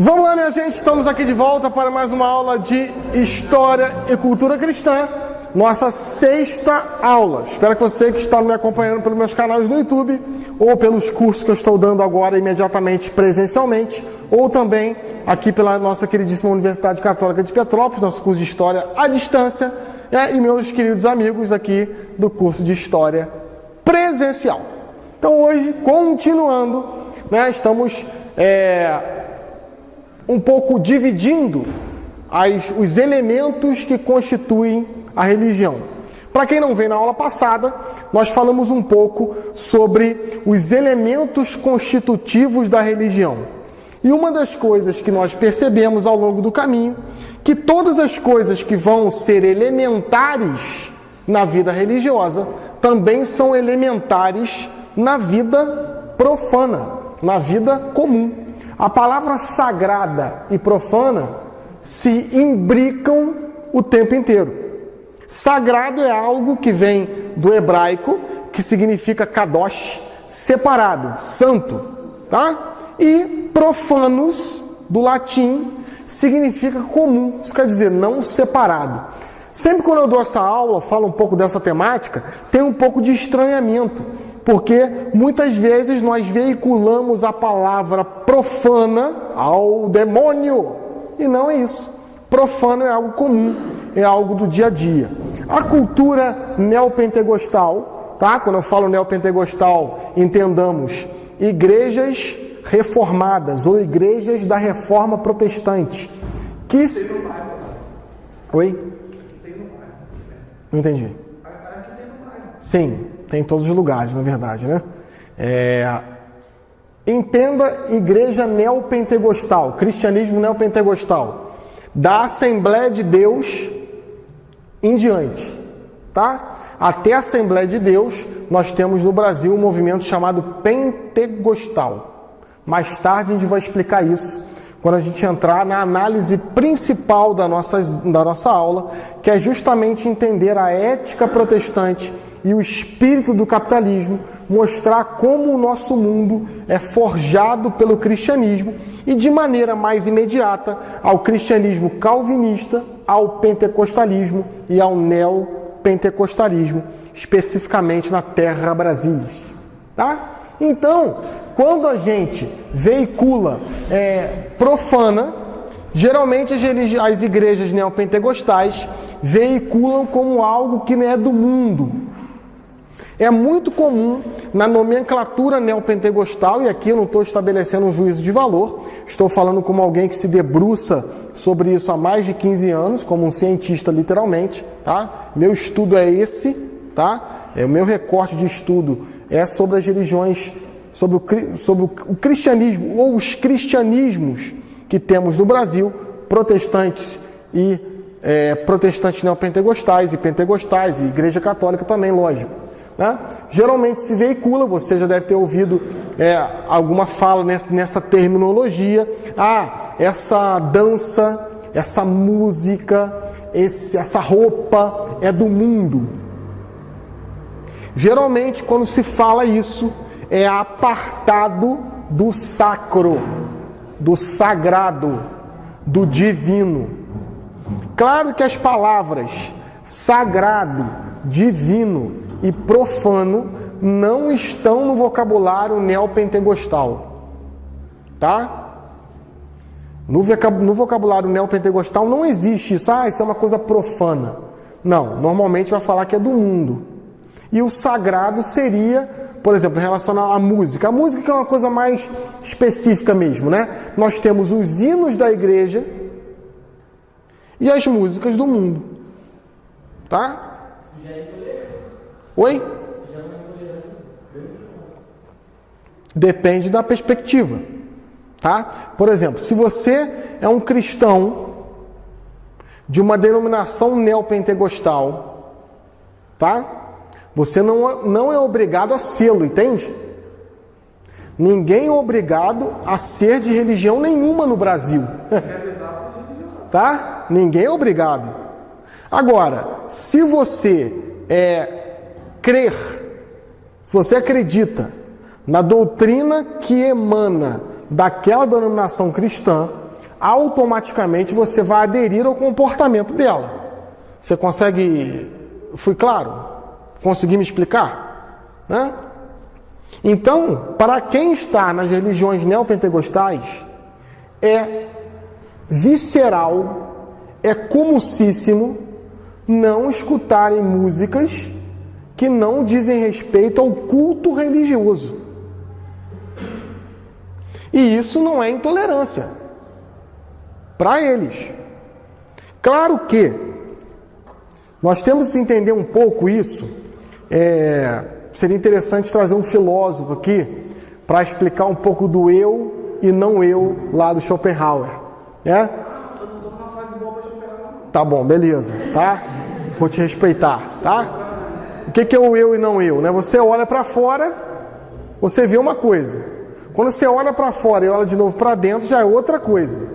Vamos lá, minha gente, estamos aqui de volta para mais uma aula de História e Cultura Cristã, nossa sexta aula. Espero que você que está me acompanhando pelos meus canais no YouTube, ou pelos cursos que eu estou dando agora imediatamente presencialmente, ou também aqui pela nossa queridíssima Universidade Católica de Petrópolis, nosso curso de História à distância, e meus queridos amigos aqui do curso de História presencial. Então hoje, continuando, estamos um pouco dividindo os elementos que constituem a religião. Para quem não veio na aula passada, nós falamos um pouco sobre os elementos constitutivos da religião. E uma das coisas que nós percebemos ao longo do caminho, que todas as coisas que vão ser elementares na vida religiosa, também são elementares na vida profana, na vida comum. A palavra sagrada e profana se imbricam o tempo inteiro. Sagrado é algo que vem do hebraico, que significa kadosh, separado, santo, tá? E profanos, do latim, significa comum, isso quer dizer não separado. Sempre quando eu dou essa aula, falo um pouco dessa temática, tem um pouco de estranhamento, porque muitas vezes nós veiculamos a palavra profana ao demônio, e não é isso. Profano é algo comum, é algo do dia a dia. A cultura neopentecostal, tá? Quando eu falo neopentecostal, entendamos igrejas reformadas ou igrejas da reforma protestante. Que... Oi? Não entendi. Sim, tem em todos os lugares, na verdade, né? Entenda igreja neopentecostal, cristianismo neopentecostal, da Assembleia de Deus em diante, tá? Até a Assembleia de Deus, nós temos no Brasil um movimento chamado pentecostal. Mais tarde a gente vai explicar isso, quando a gente entrar na análise principal da nossa aula, que é justamente entender a ética protestante e o espírito do capitalismo, mostrar como o nosso mundo é forjado pelo cristianismo e de maneira mais imediata ao cristianismo calvinista, ao pentecostalismo e ao neopentecostalismo, especificamente na terra Brasília, tá? Então, quando a gente veicula profana, geralmente as igrejas neopentecostais veiculam como algo que não é do mundo. É muito comum na nomenclatura neopentecostal, e aqui eu não estou estabelecendo um juízo de valor, estou falando como alguém que se debruça sobre isso há mais de 15 anos, como um cientista literalmente, tá? Meu estudo é esse, tá? O meu recorte de estudo é sobre as religiões, sobre o cristianismo, ou os cristianismos que temos no Brasil, protestantes e protestantes neopentecostais e pentecostais, e igreja católica também, lógico. Né? Geralmente se veicula, você já deve ter ouvido alguma fala nessa terminologia, essa dança, essa música, essa roupa é do mundo. Geralmente quando se fala isso, é apartado do sacro, do sagrado, do divino. Claro que as palavras sagrado, divino e profano não estão no vocabulário neopentecostal, tá? No vocabulário neopentecostal não existe isso, isso é uma coisa profana. Não, normalmente vai falar que é do mundo. E o sagrado seria, por exemplo, em relação à música. A música é uma coisa mais específica mesmo, né? Nós temos os hinos da igreja e as músicas do mundo, tá? Oi? Depende da perspectiva, tá? Por exemplo, se você é um cristão de uma denominação neopentecostal, tá? Você não é obrigado a sê-lo, entende? Ninguém é obrigado a ser de religião nenhuma no Brasil. Tá? Ninguém é obrigado. Agora, se você crer, se você acredita na doutrina que emana daquela denominação cristã, automaticamente você vai aderir ao comportamento dela. Você consegue... Fui claro? Consegui me explicar? Né? Então, para quem está nas religiões neopentecostais, é visceral, é comocíssimo não escutarem músicas que não dizem respeito ao culto religioso. E isso não é intolerância para eles. Claro que nós temos que entender um pouco isso. Seria interessante trazer um filósofo aqui para explicar um pouco do eu e não eu lá do Schopenhauer. Né? Tá bom, beleza, tá? Vou te respeitar, tá? O que é o eu e não eu? Né? Você olha para fora, você vê uma coisa. Quando você olha para fora e olha de novo para dentro, já é outra coisa,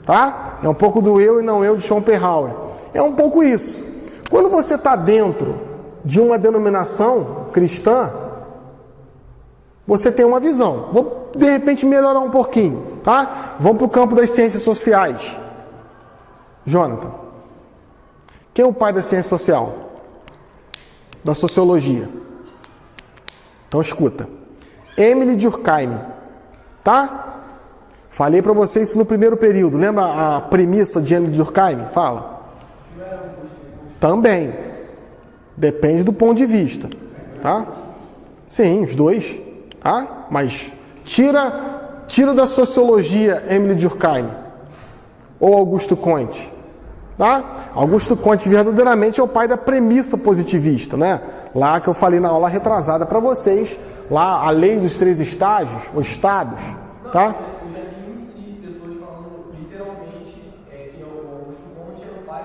tá? É um pouco do eu e não eu de Schopenhauer. É um pouco isso. Quando você está dentro de uma denominação cristã, você tem uma visão. Vou, de repente, melhorar um pouquinho, tá? Vamos para o campo das ciências sociais. Jonathan, quem é o pai da ciência social? Da sociologia. Então, escuta. Emile Durkheim, tá? Falei para vocês isso no primeiro período. Lembra a premissa de Emile Durkheim? Fala. Também. Depende do ponto de vista, tá? Sim, os dois, tá? Mas tira da sociologia Emile Durkheim ou Augusto Comte, tá? Augusto Comte verdadeiramente é o pai da premissa positivista, né? Lá que eu falei na aula retrasada para vocês, lá a lei dos 3 estágios, ou estados, tá? Eu já li em si pessoas falando literalmente que o Augusto Comte era o pai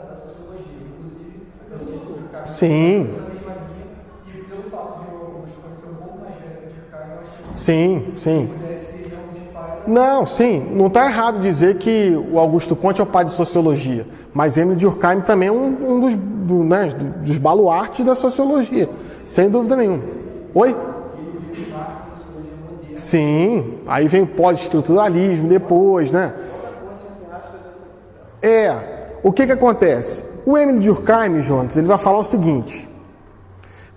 da sociologia, inclusive eu sei que o Durkheim Sim. na mesma linha, e pelo fato de o Augusto Comte ser um pouco mais velho que o Durkheim, eu achei que Sim. pudesse realmente pai. Não, sim, não está errado dizer que o Augusto Comte é o pai de sociologia, mas Emile Durkheim também é um dos baluartes da sociologia, sem dúvida nenhuma. Oi? Sim, aí vem o pós-estruturalismo depois, né? O que acontece? O Emile Durkheim, Jonas, ele vai falar o seguinte: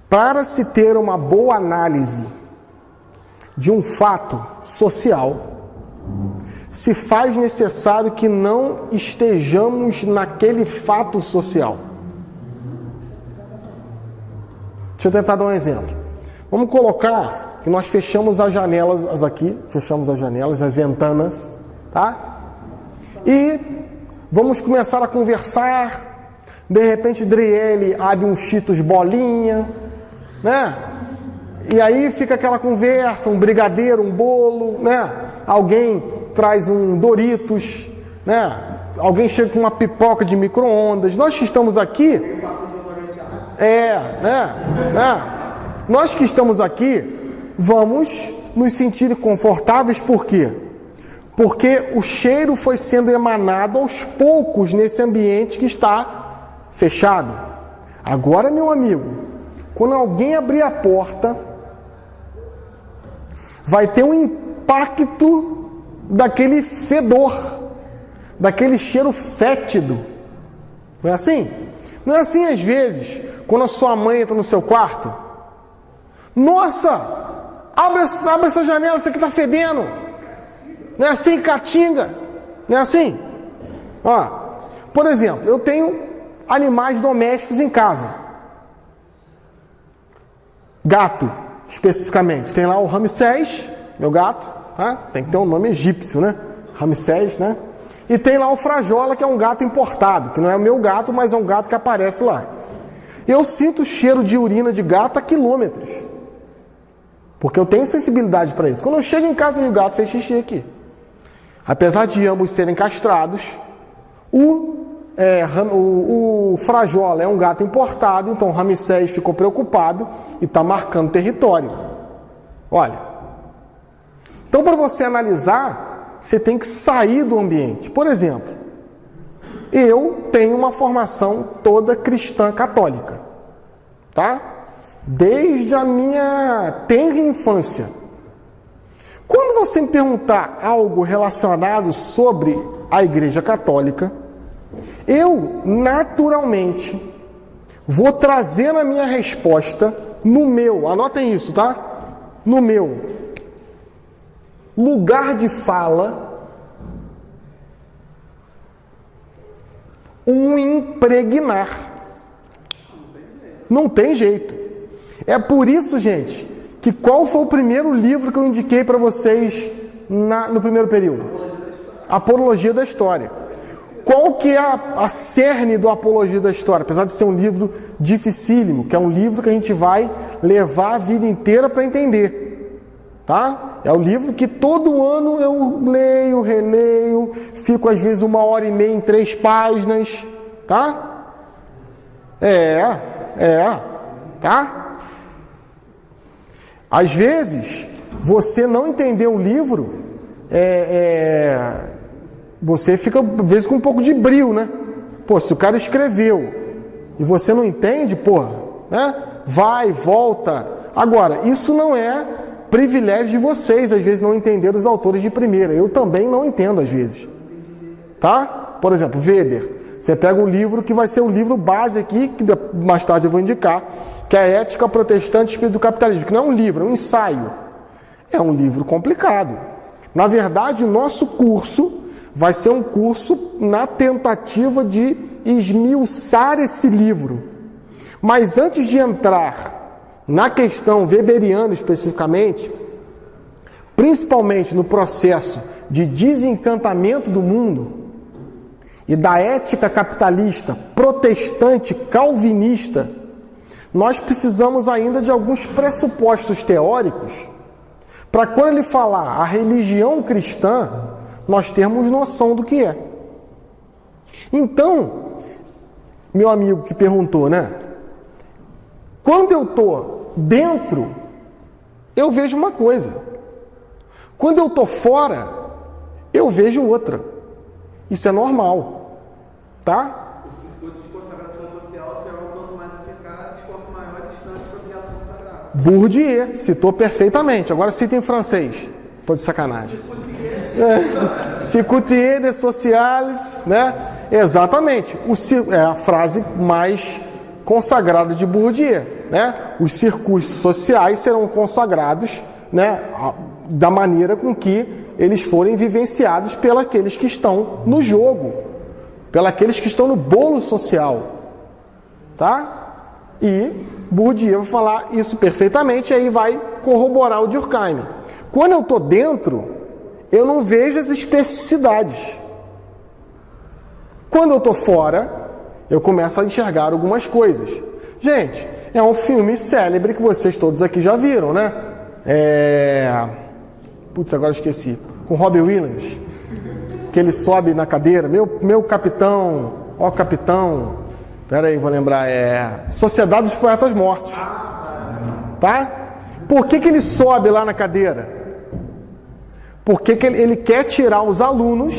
para se ter uma boa análise de um fato social, se faz necessário que não estejamos naquele fato social. Deixa eu tentar dar um exemplo. Vamos colocar que nós fechamos as janelas aqui, as ventanas, tá? E vamos começar a conversar. De repente, Driele abre um Cheetos bolinha, né? E aí fica aquela conversa, um brigadeiro, um bolo, né? Alguém traz um Doritos, né? Alguém chega com uma pipoca de micro-ondas. Nós que estamos aqui... Nós que estamos aqui, vamos nos sentir confortáveis, por quê? Porque o cheiro foi sendo emanado aos poucos nesse ambiente que está fechado. Agora, meu amigo, quando alguém abrir a porta, vai ter um impacto daquele fedor, daquele cheiro fétido. Não é assim? Não é assim às vezes, quando a sua mãe entra no seu quarto? Nossa, abre essa janela, isso aqui está fedendo. Não é assim, Caatinga? Não é assim? Ó, por exemplo, eu tenho animais domésticos em casa. Gato, especificamente. Tem lá o Ramsés, meu gato, tá? Tem que ter um nome egípcio, né? Ramsés, né? E tem lá o Frajola, que é um gato importado, que não é o meu gato, mas é um gato que aparece lá. Eu sinto o cheiro de urina de gato a quilômetros. Porque eu tenho sensibilidade para isso. Quando eu chego em casa e o gato fez xixi aqui. Apesar de ambos serem castrados, o Frajola é um gato importado, então o Ramsés ficou preocupado e está marcando território. Olha. Então, para você analisar, você tem que sair do ambiente. Por exemplo, eu tenho uma formação toda cristã católica. Tá? Desde a minha tenra infância. Quando você me perguntar algo relacionado sobre a Igreja Católica, eu, naturalmente, vou trazer na minha resposta, no meu, anotem isso, tá? No meu lugar de fala, um impregnar. Não tem jeito. É por isso, gente, que qual foi o primeiro livro que eu indiquei para vocês no primeiro período? Apologia da História. Qual que é a cerne do Apologia da História? Apesar de ser um livro dificílimo, que é um livro que a gente vai levar a vida inteira para entender. Tá? É o livro que todo ano eu leio, releio, fico às vezes 1h30 em 3 páginas. Tá? Tá? Às vezes, você não entender o livro, você fica, às vezes, com um pouco de brio, né? Pô, se o cara escreveu e você não entende, né? Vai, volta. Agora, isso não é privilégio de vocês, às vezes, não entender os autores de primeira. Eu também não entendo, às vezes. Tá? Por exemplo, Weber. Você pega um livro que vai ser um livro base aqui, que mais tarde eu vou indicar, que é a Ética Protestante e Espírito do Capitalismo, que não é um livro, é um ensaio. É um livro complicado. Na verdade, o nosso curso vai ser um curso na tentativa de esmiuçar esse livro. Mas antes de entrar na questão weberiana especificamente, principalmente no processo de desencantamento do mundo e da ética capitalista, protestante, calvinista, nós precisamos ainda de alguns pressupostos teóricos para quando ele falar a religião cristã, nós termos noção do que é. Então, meu amigo que perguntou, né? Quando eu estou dentro, eu vejo uma coisa. Quando eu estou fora, eu vejo outra. Isso é normal. Tá? O circuito de consagração social será um tanto mais eficaz quanto maior a distância do objeto consagrado. Bourdieu citou perfeitamente. Agora cita em francês. Tô de sacanagem. Circuitier de sociales, né? Exatamente. É a frase mais consagrada de Bourdieu, né? Os circuitos sociais serão consagrados, né, da maneira com que eles forem vivenciados pelos que estão no jogo, pelos que estão no bolo social, tá? E Bourdieu vai falar isso perfeitamente, aí vai corroborar o Durkheim. Quando eu estou dentro, eu não vejo as especificidades. Quando eu estou fora, eu começo a enxergar algumas coisas. Gente, é um filme célebre que vocês todos aqui já viram, né? Putz, agora eu esqueci. Com Robin Williams. Que ele sobe na cadeira. Meu capitão, ó capitão. Pera aí, vou lembrar. Sociedade dos Poetas Mortos. Tá? Por que ele sobe lá na cadeira? Porque ele quer tirar os alunos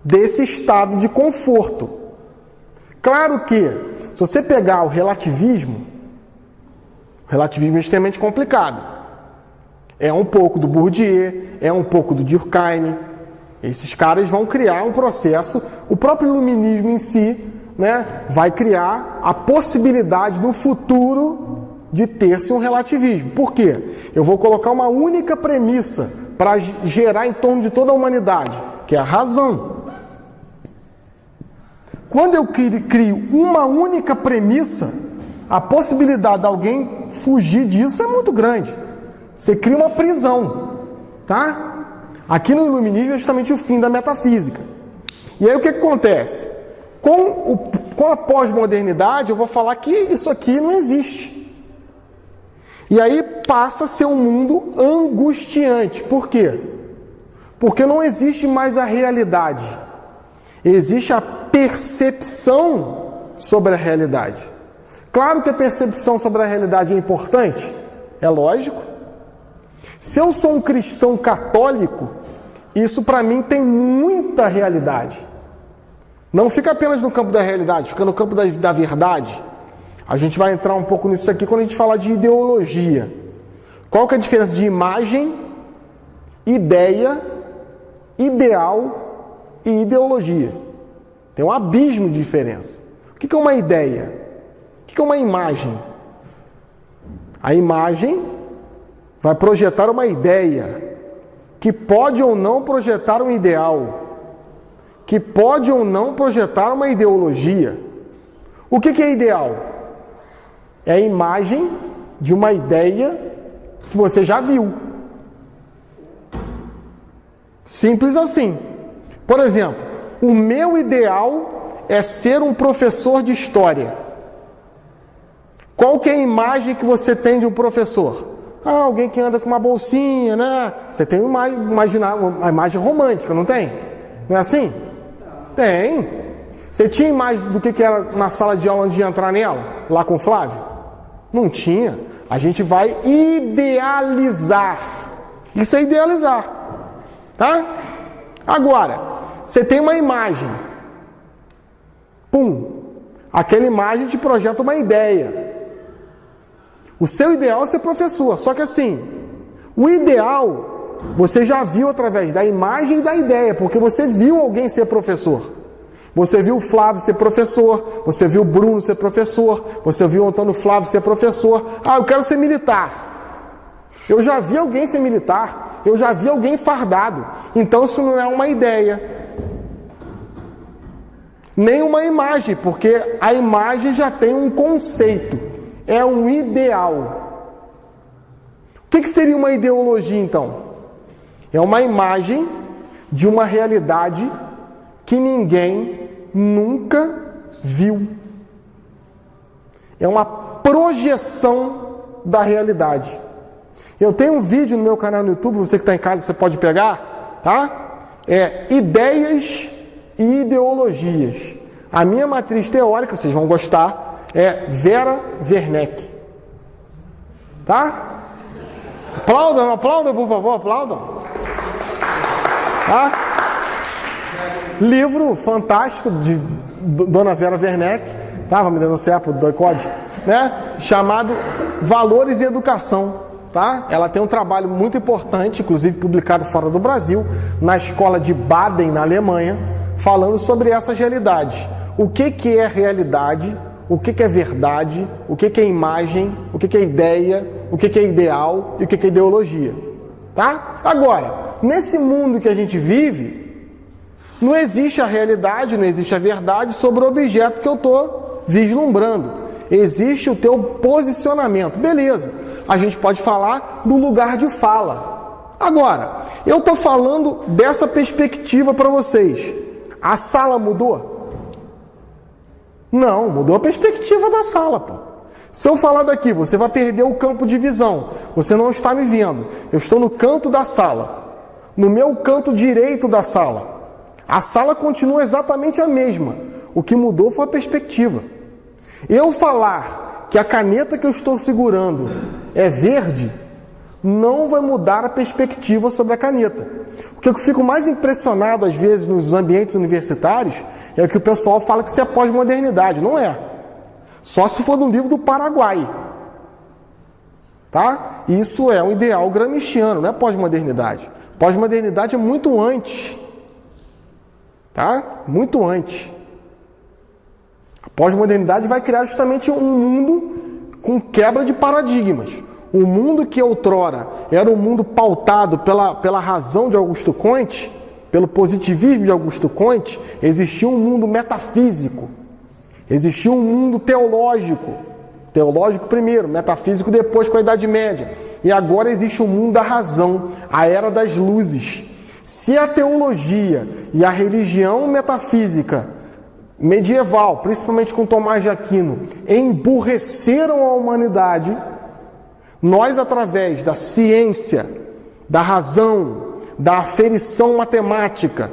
desse estado de conforto. Claro que, se você pegar o relativismo é extremamente complicado. É um pouco do Bourdieu, é um pouco do Durkheim. Esses caras vão criar um processo, o próprio iluminismo em si, né, vai criar a possibilidade no futuro de ter-se um relativismo. Por quê? Eu vou colocar uma única premissa para gerar em torno de toda a humanidade, que é a razão. Quando eu crio uma única premissa, a possibilidade de alguém fugir disso é muito grande. Você cria uma prisão, tá? Aqui no iluminismo é justamente o fim da metafísica. E aí o que acontece? Com a pós-modernidade, eu vou falar que isso aqui não existe. E aí passa a ser um mundo angustiante. Por quê? Porque não existe mais a realidade. Existe a percepção sobre a realidade. Claro que a percepção sobre a realidade é importante, é lógico. Se eu sou um cristão católico, isso para mim tem muita realidade. Não fica apenas no campo da realidade, fica no campo da verdade. A gente vai entrar um pouco nisso aqui quando a gente falar de ideologia. Qual que é a diferença de imagem ideia, ideal e ideologia. Tem um abismo de diferença. O que é uma ideia? O que é uma imagem? A imagem vai projetar uma ideia, que pode ou não projetar um ideal, que pode ou não projetar uma ideologia. O que é ideal? É a imagem de uma ideia que você já viu. Simples assim. Por exemplo, o meu ideal é ser um professor de história. Qual que é a imagem que você tem de um professor? Alguém que anda com uma bolsinha, né? Você tem uma imagem romântica, não tem? Não é assim? Tem. Você tinha imagem do que era na sala de aula antes de entrar nela? Lá com o Flávio? Não tinha. A gente vai idealizar. Isso é idealizar. Tá? Agora, você tem uma imagem. Pum. Aquela imagem te projeta uma ideia. O seu ideal é ser professor. Só que assim, o ideal você já viu através da imagem e da ideia, porque você viu alguém ser professor. Você viu o Flávio ser professor, você viu o Bruno ser professor, você viu o Antônio Flávio ser professor. Eu quero ser militar. Eu já vi alguém ser militar, eu já vi alguém fardado. Então isso não é uma ideia, nem uma imagem, porque a imagem já tem um conceito, é um ideal. O que seria uma ideologia então? É uma imagem de uma realidade que ninguém nunca viu. É uma projeção da realidade. Eu tenho um vídeo no meu canal no YouTube, você que está em casa, você pode pegar, tá? Ideias e ideologias. A minha matriz teórica, vocês vão gostar, é Vera Werneck. Tá? Aplaudam, por favor, aplaudam. Tá? Livro fantástico de Dona Vera Werneck, tá? Vamos denunciar por doicode, né? Chamado Valores e Educação, tá? Ela tem um trabalho muito importante, inclusive publicado fora do Brasil, na escola de Baden, na Alemanha, falando sobre essas realidades. O que é realidade, o que é verdade, o que é imagem, o que é ideia, o que é ideal e o que é ideologia, tá? Agora, nesse mundo que a gente vive, não existe a realidade, não existe a verdade sobre o objeto que eu estou vislumbrando. Existe o teu posicionamento. Beleza, a gente pode falar do lugar de fala. Agora, eu estou falando dessa perspectiva para vocês. A sala mudou? Não, mudou a perspectiva da sala, pô. Se eu falar daqui, você vai perder o campo de visão. Você não está me vendo. Eu estou no canto da sala. No meu canto direito da sala. A sala continua exatamente a mesma. O que mudou foi a perspectiva. Eu falar que a caneta que eu estou segurando é verde, não vai mudar a perspectiva sobre a caneta. O que eu fico mais impressionado, às vezes, nos ambientes universitários, é que o pessoal fala que isso é pós-modernidade. Não é. Só se for no livro do Paraguai. Tá? Isso é um ideal gramsciano, não é pós-modernidade. Pós-modernidade é muito antes. Tá? Muito antes. A pós-modernidade vai criar justamente um mundo com quebra de paradigmas. O mundo que outrora era um mundo pautado pela razão de Augusto Comte, pelo positivismo de Augusto Comte, existia um mundo metafísico, existia um mundo teológico. Teológico primeiro, metafísico depois com a Idade Média. E agora existe o mundo da razão, a Era das Luzes. Se a teologia e a religião metafísica medieval, principalmente com Tomás de Aquino, emburreceram a humanidade, nós, através da ciência, da razão, da aferição matemática,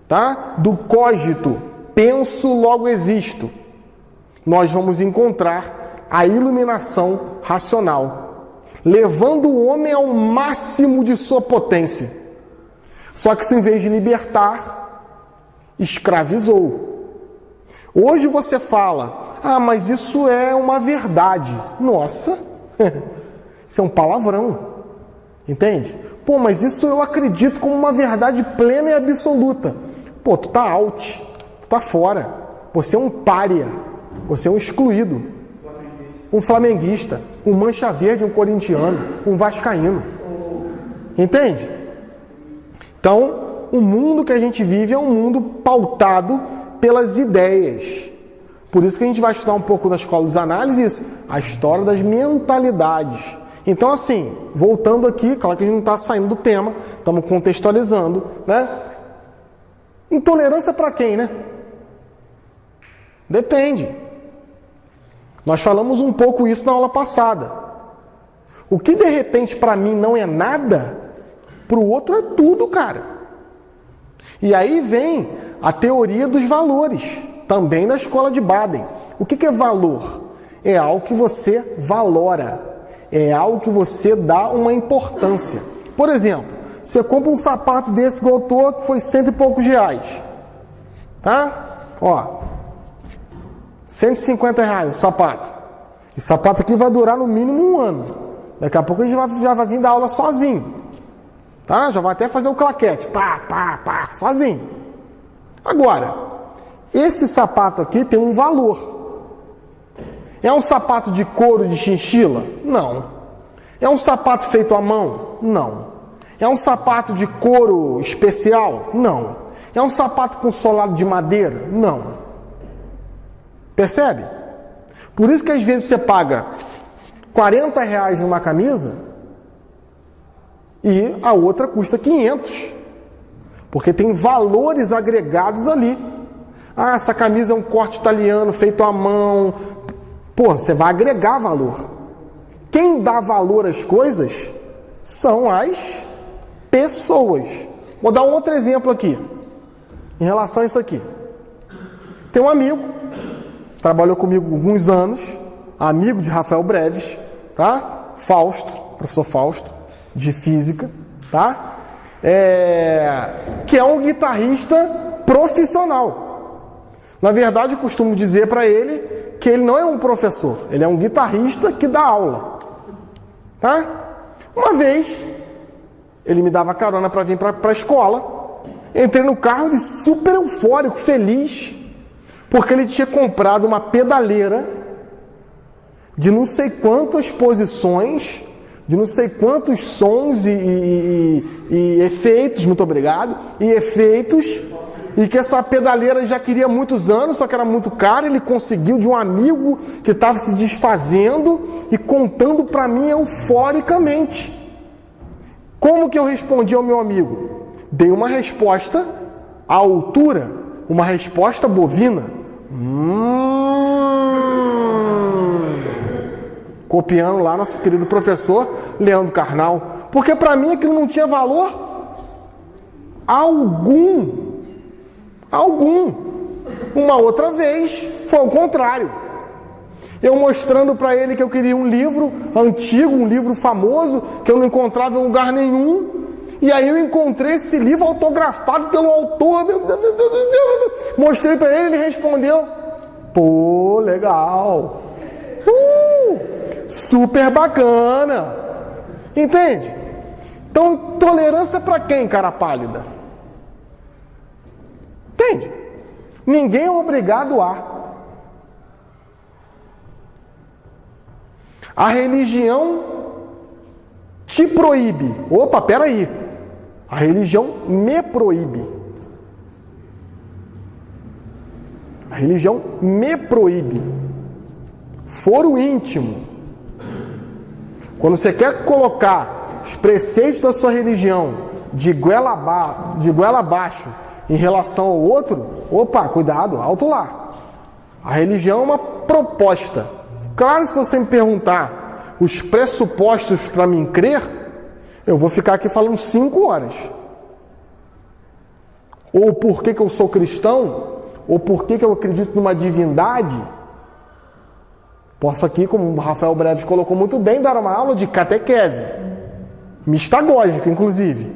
tá? Do cogito, penso, logo existo, nós vamos encontrar a iluminação racional, levando o homem ao máximo de sua potência. Só que isso, em vez de libertar, escravizou. Hoje você fala, mas isso é uma verdade. Nossa, isso é um palavrão. Entende? Pô, mas isso eu acredito como uma verdade plena e absoluta. Pô, tu tá out, tu tá fora. Você é um pária, você é um excluído. Um flamenguista, um mancha verde, um corintiano, um vascaíno. Entende? Então, o mundo que a gente vive é um mundo pautado pelas ideias. Por isso que a gente vai estudar um pouco na escola dos análises, a história das mentalidades. Então, assim, voltando aqui, claro que a gente não está saindo do tema, estamos contextualizando, né? Intolerância para quem, né? Depende. Nós falamos um pouco isso na aula passada. O que de repente para mim não é nada, para o outro é tudo, cara. E aí vem a teoria dos valores, também na escola de Baden. O que é valor? É algo que você valora. É algo que você dá uma importância. Por exemplo, você compra um sapato desse igual tô, que foi R$100 e poucos. Tá? Ó, R$150 o sapato. Esse sapato aqui vai durar no mínimo 1 ano. Daqui a pouco a gente já vai vir dar aula sozinho. Tá? Já vai até fazer o claquete. Pá, pá, pá, sozinho. Agora, esse sapato aqui tem um valor. É um sapato de couro de chinchila? Não. É um sapato feito à mão? Não. É um sapato de couro especial? Não. É um sapato com solado de madeira? Não. Percebe? Por isso que às vezes você paga R$40 numa camisa e a outra custa 500. Porque tem valores agregados ali. Ah, essa camisa é um corte italiano feito à mão. Pô, você vai agregar valor. Quem dá valor às coisas são as pessoas. Vou dar um outro exemplo aqui, em relação a isso aqui. Tem um amigo, trabalhou comigo alguns anos, amigo de Rafael Breves, tá? Fausto, professor Fausto, de física, tá? Que é um guitarrista profissional. Na verdade, eu costumo dizer para ele que ele não é um professor, ele é um guitarrista que dá aula. Tá? Uma vez, ele me dava carona para vir para a escola. Entrei no carro, ele super eufórico, feliz, porque ele tinha comprado uma pedaleira de não sei quantas posições, de não sei quantos sons e efeitos, muito obrigado, e efeitos, e que essa pedaleira já queria há muitos anos, só que era muito cara. Ele conseguiu de um amigo que estava se desfazendo e contando para mim euforicamente. Como que eu respondi ao meu amigo? Dei uma resposta à altura, uma resposta bovina. Copiando lá nosso querido professor Leandro Carnal. Porque para mim aquilo não tinha valor algum. Uma outra vez foi o contrário. Eu mostrando para ele que eu queria um livro antigo, um livro famoso, que eu não encontrava em lugar nenhum. E aí eu encontrei esse livro autografado pelo autor. Meu Deus do céu. Mostrei para ele, ele respondeu: pô, legal. Super bacana. Entende? Então, tolerância para quem, cara pálida? Entende? Ninguém é obrigado a. A religião te proíbe. Opa, peraí. A religião me proíbe. A religião me proíbe. Foro íntimo. Quando você quer colocar os preceitos da sua religião de goela abaixo em relação ao outro, opa, cuidado, alto lá. A religião é uma proposta. Claro, se você me perguntar os pressupostos para mim crer, eu vou ficar aqui falando 5 horas. Ou por que eu sou cristão, ou por que eu acredito numa divindade. Posso aqui, como o Rafael Breves colocou muito bem, dar uma aula de catequese. Mistagógica, inclusive.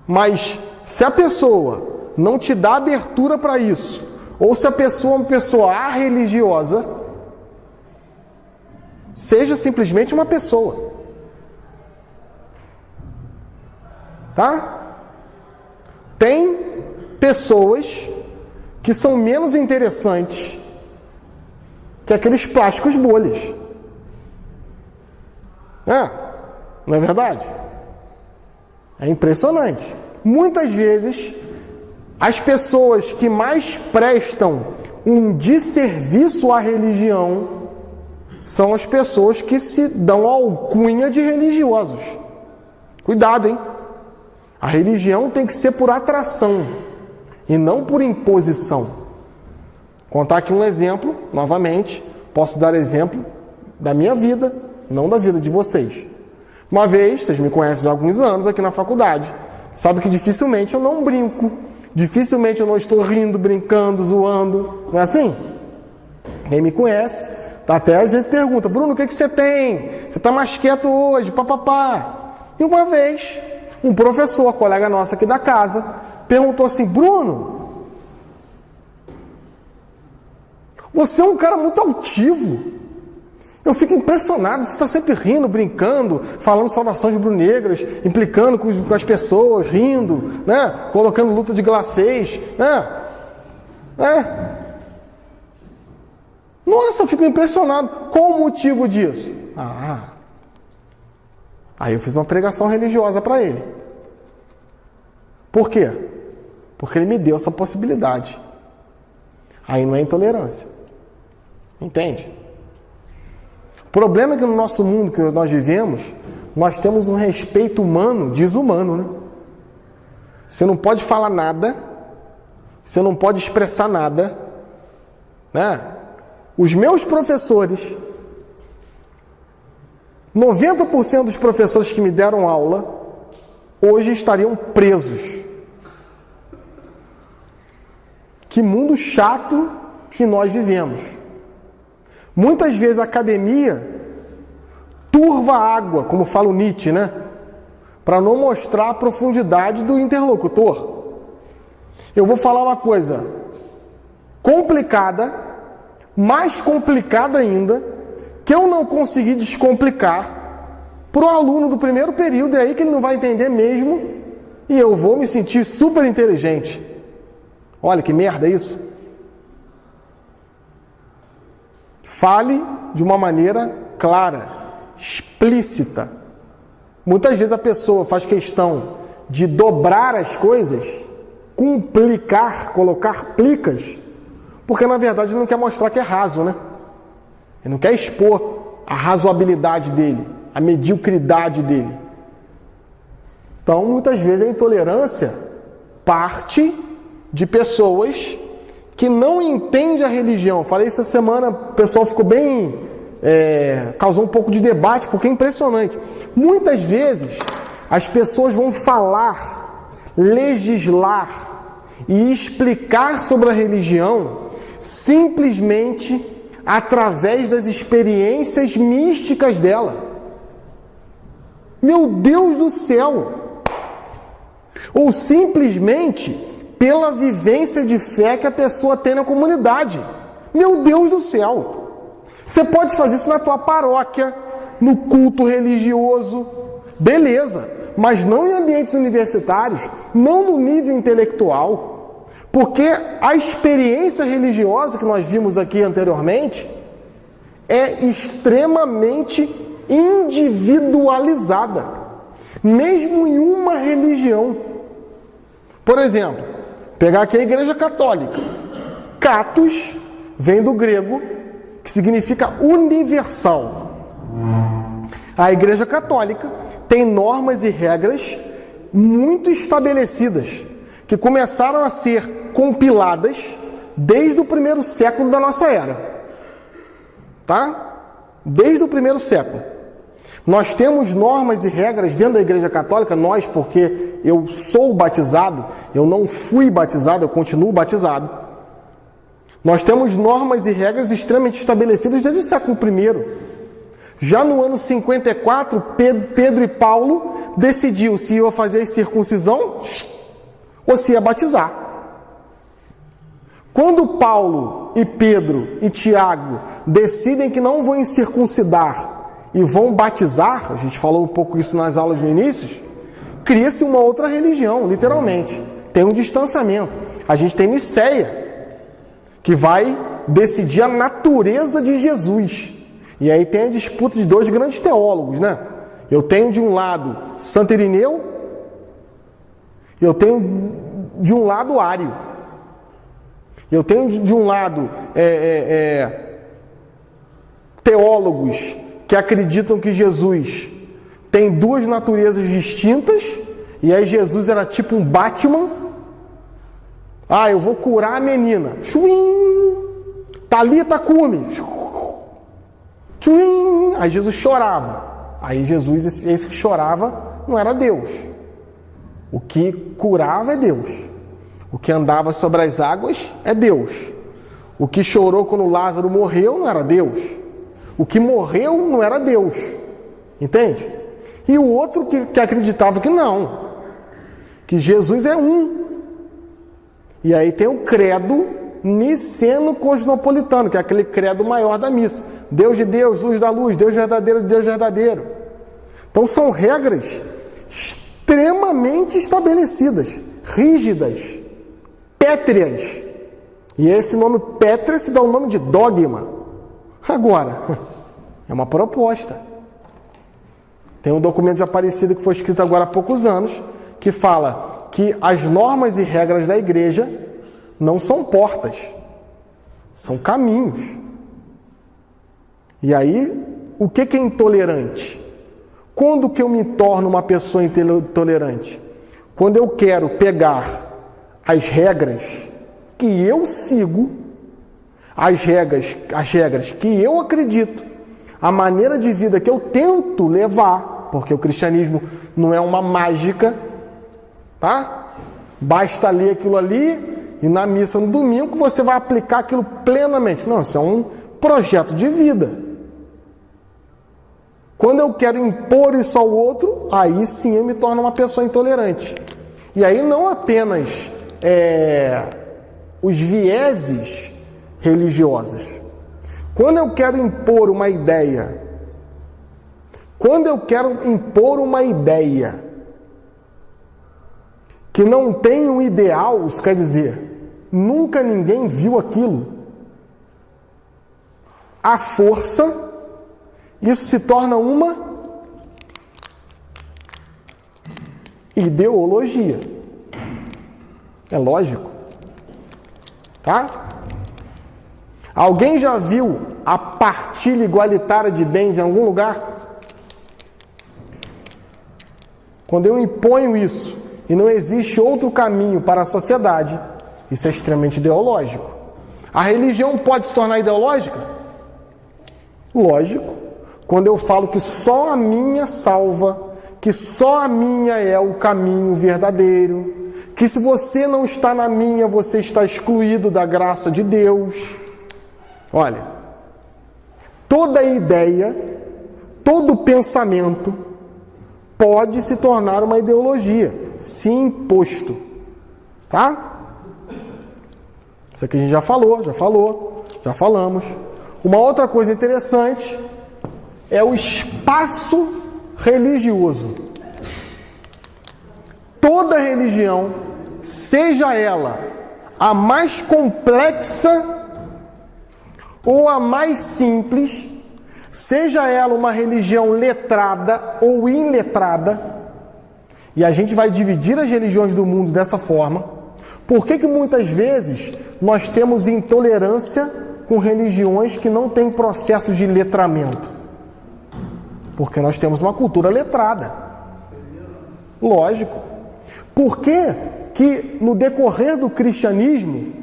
Mas se a pessoa não te dá abertura para isso, ou se a pessoa é uma pessoa arreligiosa, seja simplesmente uma pessoa. Tá? Tem pessoas que são menos interessantes que aqueles plásticos bolhas. Não é verdade? É impressionante. Muitas vezes, as pessoas que mais prestam um desserviço à religião são as pessoas que se dão a alcunha de religiosos. Cuidado, hein? A religião tem que ser por atração e não por imposição. Vou contar aqui um exemplo, novamente. Posso dar exemplo da minha vida, não da vida de vocês. Uma vez, vocês me conhecem há alguns anos aqui na faculdade, sabe que dificilmente eu não brinco, dificilmente eu não estou rindo, brincando, zoando. Não é assim? Quem me conhece, até às vezes pergunta: Bruno, o que você tem? Você está mais quieto hoje, papapá. E uma vez, um professor, colega nosso aqui da casa, perguntou assim: Bruno, você é um cara muito altivo. Eu fico impressionado, você está sempre rindo, brincando, falando saudações rubro-negras, implicando com as pessoas, rindo, né? Colocando luta de glacês, né? Nossa, eu fico impressionado. Qual o motivo disso? Aí eu fiz uma pregação religiosa para ele. Por quê? Porque ele me deu essa possibilidade. Aí não é intolerância. Entende? O problema é que no nosso mundo que nós vivemos, nós temos um respeito humano desumano, né? Você não pode falar nada, você não pode expressar nada, né? Os meus professores, 90% dos professores que me deram aula, hoje estariam presos. Que mundo chato que nós vivemos. Muitas vezes a academia turva a água, como fala o Nietzsche, né? Para não mostrar a profundidade do interlocutor. Eu vou falar uma coisa complicada, mais complicada ainda, que eu não consegui descomplicar para o aluno do primeiro período, é aí que ele não vai entender mesmo, e eu vou me sentir super inteligente. Olha que merda isso. Fale de uma maneira clara, explícita. Muitas vezes a pessoa faz questão de dobrar as coisas, complicar, colocar plicas, porque na verdade ele não quer mostrar que é raso, né? Ele não quer expor a razoabilidade dele, a mediocridade dele. Então, muitas vezes a intolerância parte de pessoas que não entendem a religião. Falei essa semana, o pessoal ficou bem... causou um pouco de debate, porque é impressionante. Muitas vezes as pessoas vão falar, legislar e explicar sobre a religião simplesmente através das experiências místicas dela. Meu Deus do céu! Ou simplesmente pela vivência de fé que a pessoa tem na comunidade. Meu Deus do céu! Você pode fazer isso na tua paróquia, no culto religioso, beleza, mas não em ambientes universitários, não no nível intelectual, porque a experiência religiosa que nós vimos aqui anteriormente é extremamente individualizada, mesmo em uma religião. Por exemplo, pegar aqui a Igreja Católica. Catos vem do grego, que significa universal. A Igreja Católica tem normas e regras muito estabelecidas, que começaram a ser compiladas desde o primeiro século da nossa era. Tá? Desde o primeiro século. Nós temos normas e regras dentro da Igreja Católica, nós, porque eu sou batizado, eu não fui batizado, eu continuo batizado. Nós temos normas e regras extremamente estabelecidas desde o século I. Já no ano 54, Pedro e Paulo decidiu se ia fazer circuncisão ou se ia batizar. Quando Paulo e Pedro e Tiago decidem que não vão circuncidar e vão batizar, a gente falou um pouco isso nas aulas no início, cria-se uma outra religião, literalmente. Tem um distanciamento. A gente tem Nicéia, que vai decidir a natureza de Jesus. E aí tem a disputa de dois grandes teólogos, né? Eu tenho de um lado Santo Irineu, eu tenho de um lado Ário. Eu tenho de um lado teólogos que acreditam que Jesus tem duas naturezas distintas, e aí Jesus era tipo um Batman. Ah, eu vou curar a menina. Talita cume. Aí Jesus chorava. Aí Jesus, esse que chorava, não era Deus. O que curava é Deus. O que andava sobre as águas é Deus. O que chorou quando Lázaro morreu não era Deus. O que morreu não era Deus. Entende? E o outro que acreditava que não. Que Jesus é um. E aí tem o credo niceno-cosmopolitano, que é aquele credo maior da missa. Deus de Deus, luz da luz, Deus verdadeiro de Deus verdadeiro. Então são regras extremamente estabelecidas, rígidas, pétreas. E esse nome pétrea se dá o nome de dogma. Agora, é uma proposta. Tem um documento de Aparecida que foi escrito agora há poucos anos, que fala que as normas e regras da igreja não são portas, são caminhos. E aí, o que é intolerante? Quando que eu me torno uma pessoa intolerante? Quando eu quero pegar as regras que eu sigo, as regras que eu acredito, a maneira de vida que eu tento levar, porque o cristianismo não é uma mágica, tá? Basta ler aquilo ali e na missa no domingo você vai aplicar aquilo plenamente. Não, isso é um projeto de vida. Quando eu quero impor isso ao outro, aí sim eu me torno uma pessoa intolerante. E aí não apenas os vieses religiosos. Quando eu quero impor uma ideia, que não tem um ideal, isso quer dizer, nunca ninguém viu aquilo, à força, isso se torna uma ideologia. É lógico. Tá? Alguém já viu a partilha igualitária de bens em algum lugar? Quando eu imponho isso e não existe outro caminho para a sociedade, isso é extremamente ideológico. A religião pode se tornar ideológica? Lógico. Quando eu falo que só a minha salva, que só a minha é o caminho verdadeiro, que se você não está na minha, você está excluído da graça de Deus. Olha, toda ideia, todo pensamento pode se tornar uma ideologia, se imposto. Tá? Isso aqui a gente já falamos. Uma outra coisa interessante é o espaço religioso. Toda religião, seja ela a mais complexa ou a mais simples, seja ela uma religião letrada ou iletrada, e a gente vai dividir as religiões do mundo dessa forma. Por que muitas vezes nós temos intolerância com religiões que não têm processo de letramento? Porque nós temos uma cultura letrada. Lógico. Por que no decorrer do cristianismo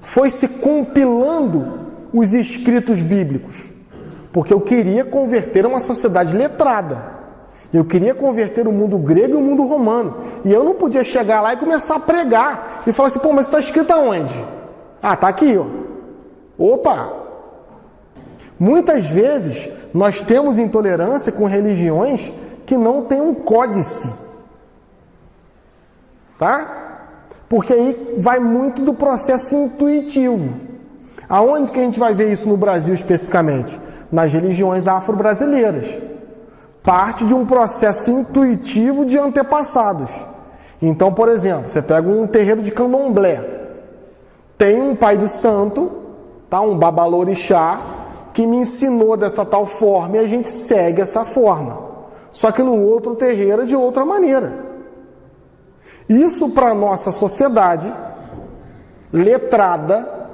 foi se compilando os escritos bíblicos? Porque eu queria converter uma sociedade letrada. Eu queria converter o mundo grego e o mundo romano. E eu não podia chegar lá e começar a pregar. E falar assim, pô, mas está escrito aonde? Ah, tá aqui, ó. Opa! Muitas vezes nós temos intolerância com religiões que não têm um códice. Tá? Porque aí vai muito do processo intuitivo. Aonde que a gente vai ver isso no Brasil especificamente? Nas religiões afro-brasileiras. parte de um processo intuitivo de antepassados. Então, por exemplo, você pega um terreiro de candomblé, tem um pai de santo, tá? Um babalorixá, que me ensinou dessa tal forma e a gente segue essa forma. Só que no outro terreiro é de outra maneira. Isso para a nossa sociedade letrada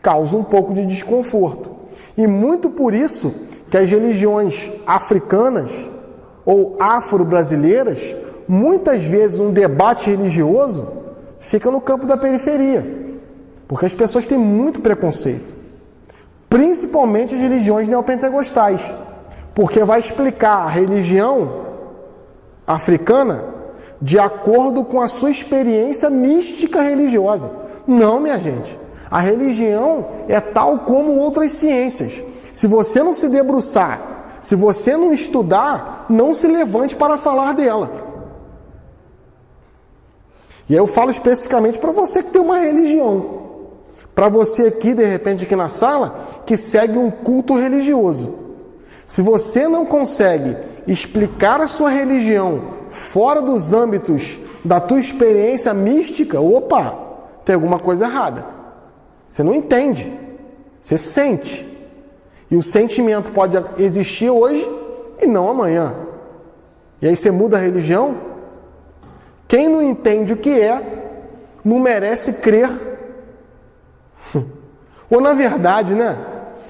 causa um pouco de desconforto. E muito por isso que as religiões africanas ou afro-brasileiras, muitas vezes um debate religioso fica no campo da periferia. Porque as pessoas têm muito preconceito. Principalmente as religiões neopentecostais. Porque vai explicar a religião africana de acordo com a sua experiência mística religiosa. Não, minha gente. A religião é tal como outras ciências. Se você não se debruçar, se você não estudar, não se levante para falar dela. E aí eu falo especificamente para você que tem uma religião. Para você aqui, de repente, aqui na sala, que segue um culto religioso. Se você não consegue explicar a sua religião fora dos âmbitos da tua experiência mística, opa, tem alguma coisa errada. Você não entende, você sente. E o sentimento pode existir hoje e não amanhã. E aí você muda a religião? Quem não entende o que é, não merece crer. Ou na verdade, né?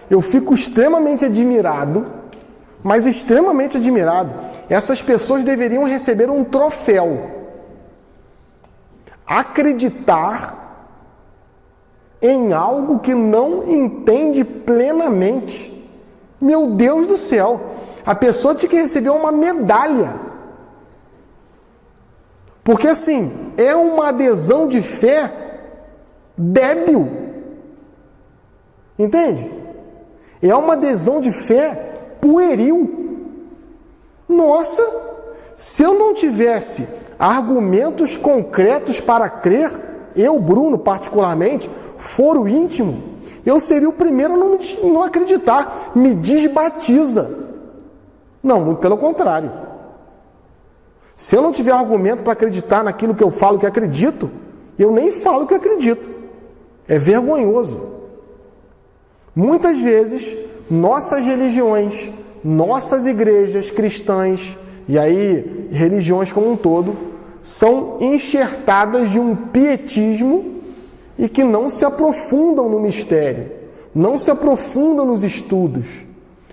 Eu fico extremamente admirado, mas extremamente admirado. Essas pessoas deveriam receber um troféu. Acreditar em algo que não entende plenamente. Meu Deus do céu! A pessoa tinha que receber uma medalha. Porque assim, é uma adesão de fé débil. Entende? É uma adesão de fé pueril. Nossa, se eu não tivesse argumentos concretos para crer, eu, Bruno, particularmente, foro íntimo, eu seria o primeiro a não acreditar. Me desbatiza. Não, muito pelo contrário. Se eu não tiver argumento para acreditar naquilo que eu falo que acredito, eu nem falo que acredito. É vergonhoso. Muitas vezes, nossas religiões, nossas igrejas cristãs, e aí religiões como um todo, são enxertadas de um pietismo e que não se aprofundam no mistério, não se aprofundam nos estudos.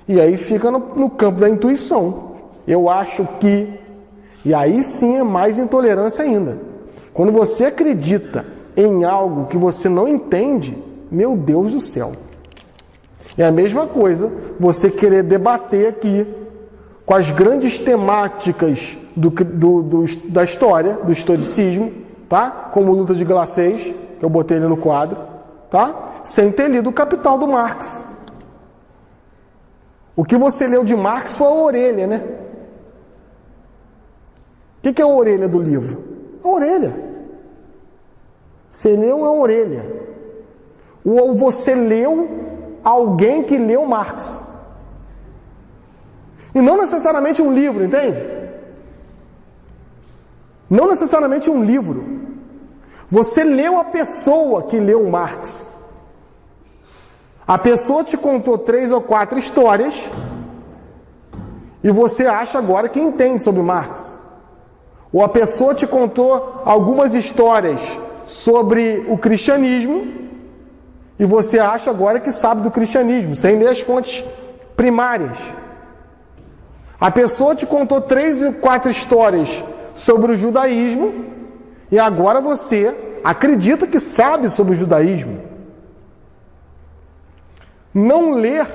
E aí fica no campo da intuição. Eu acho que... E aí sim é mais intolerância ainda. Quando você acredita em algo que você não entende, meu Deus do céu. É a mesma coisa você querer debater aqui com as grandes temáticas da história, do historicismo, tá? Como Luta de Glaceis, que eu botei ali no quadro, tá? Sem ter lido o Capital do Marx. O que você leu de Marx foi a orelha, né? O que é a orelha do livro? A orelha. Você leu a orelha. Ou você leu alguém que leu Marx. E não necessariamente um livro, entende? Não necessariamente um livro. Você leu a pessoa que leu Marx. A pessoa te contou 3 ou 4 histórias e você acha agora que entende sobre Marx. Ou a pessoa te contou algumas histórias sobre o cristianismo e você acha agora que sabe do cristianismo, sem ler as fontes primárias. A pessoa te contou 3 ou 4 histórias sobre o judaísmo e agora você acredita que sabe sobre o judaísmo. Não ler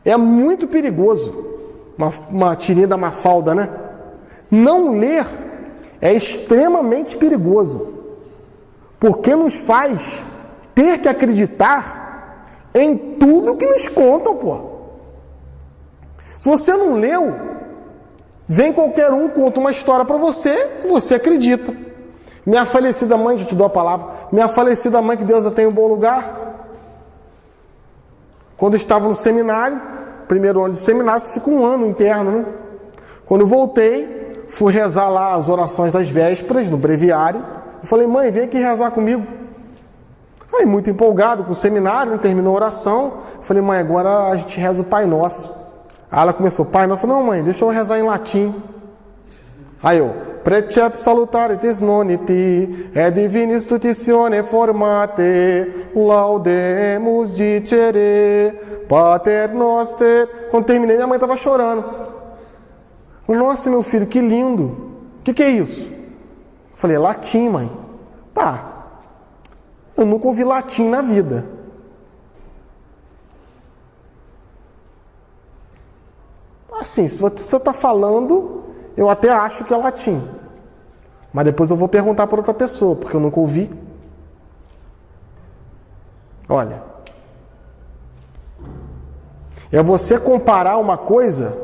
é muito perigoso. Uma tirinha da Mafalda, né? Não ler é extremamente perigoso, porque nos faz ter que acreditar em tudo que nos contam, pô. Se você não leu, vem qualquer um, conta uma história para você e você acredita. Minha falecida mãe, eu te dou a palavra, minha falecida mãe, que Deus a tenha em um bom lugar, quando estava no seminário, Primeiro ano de seminário, você fica um ano interno, né? Quando eu voltei, fui rezar lá as orações das vésperas, no breviário. Eu falei, mãe, vem aqui rezar comigo. Aí, muito empolgado com o seminário, terminou a oração. Eu falei, mãe, agora a gente reza o Pai Nosso. Aí ela começou, Pai Nosso. Eu falei, não, mãe, deixa eu rezar em latim. Aí eu, Preceptus salutaritis noniti, et divina institutione formate, laudemus dicere, Pater Noster. Quando terminei, minha mãe estava chorando. Nossa, meu filho, que lindo. O que é isso? Eu falei, latim, mãe. Tá. Eu nunca ouvi latim na vida. Assim, se você está falando, eu até acho que é latim. Mas depois eu vou perguntar para outra pessoa, porque eu nunca ouvi. Olha. É você comparar uma coisa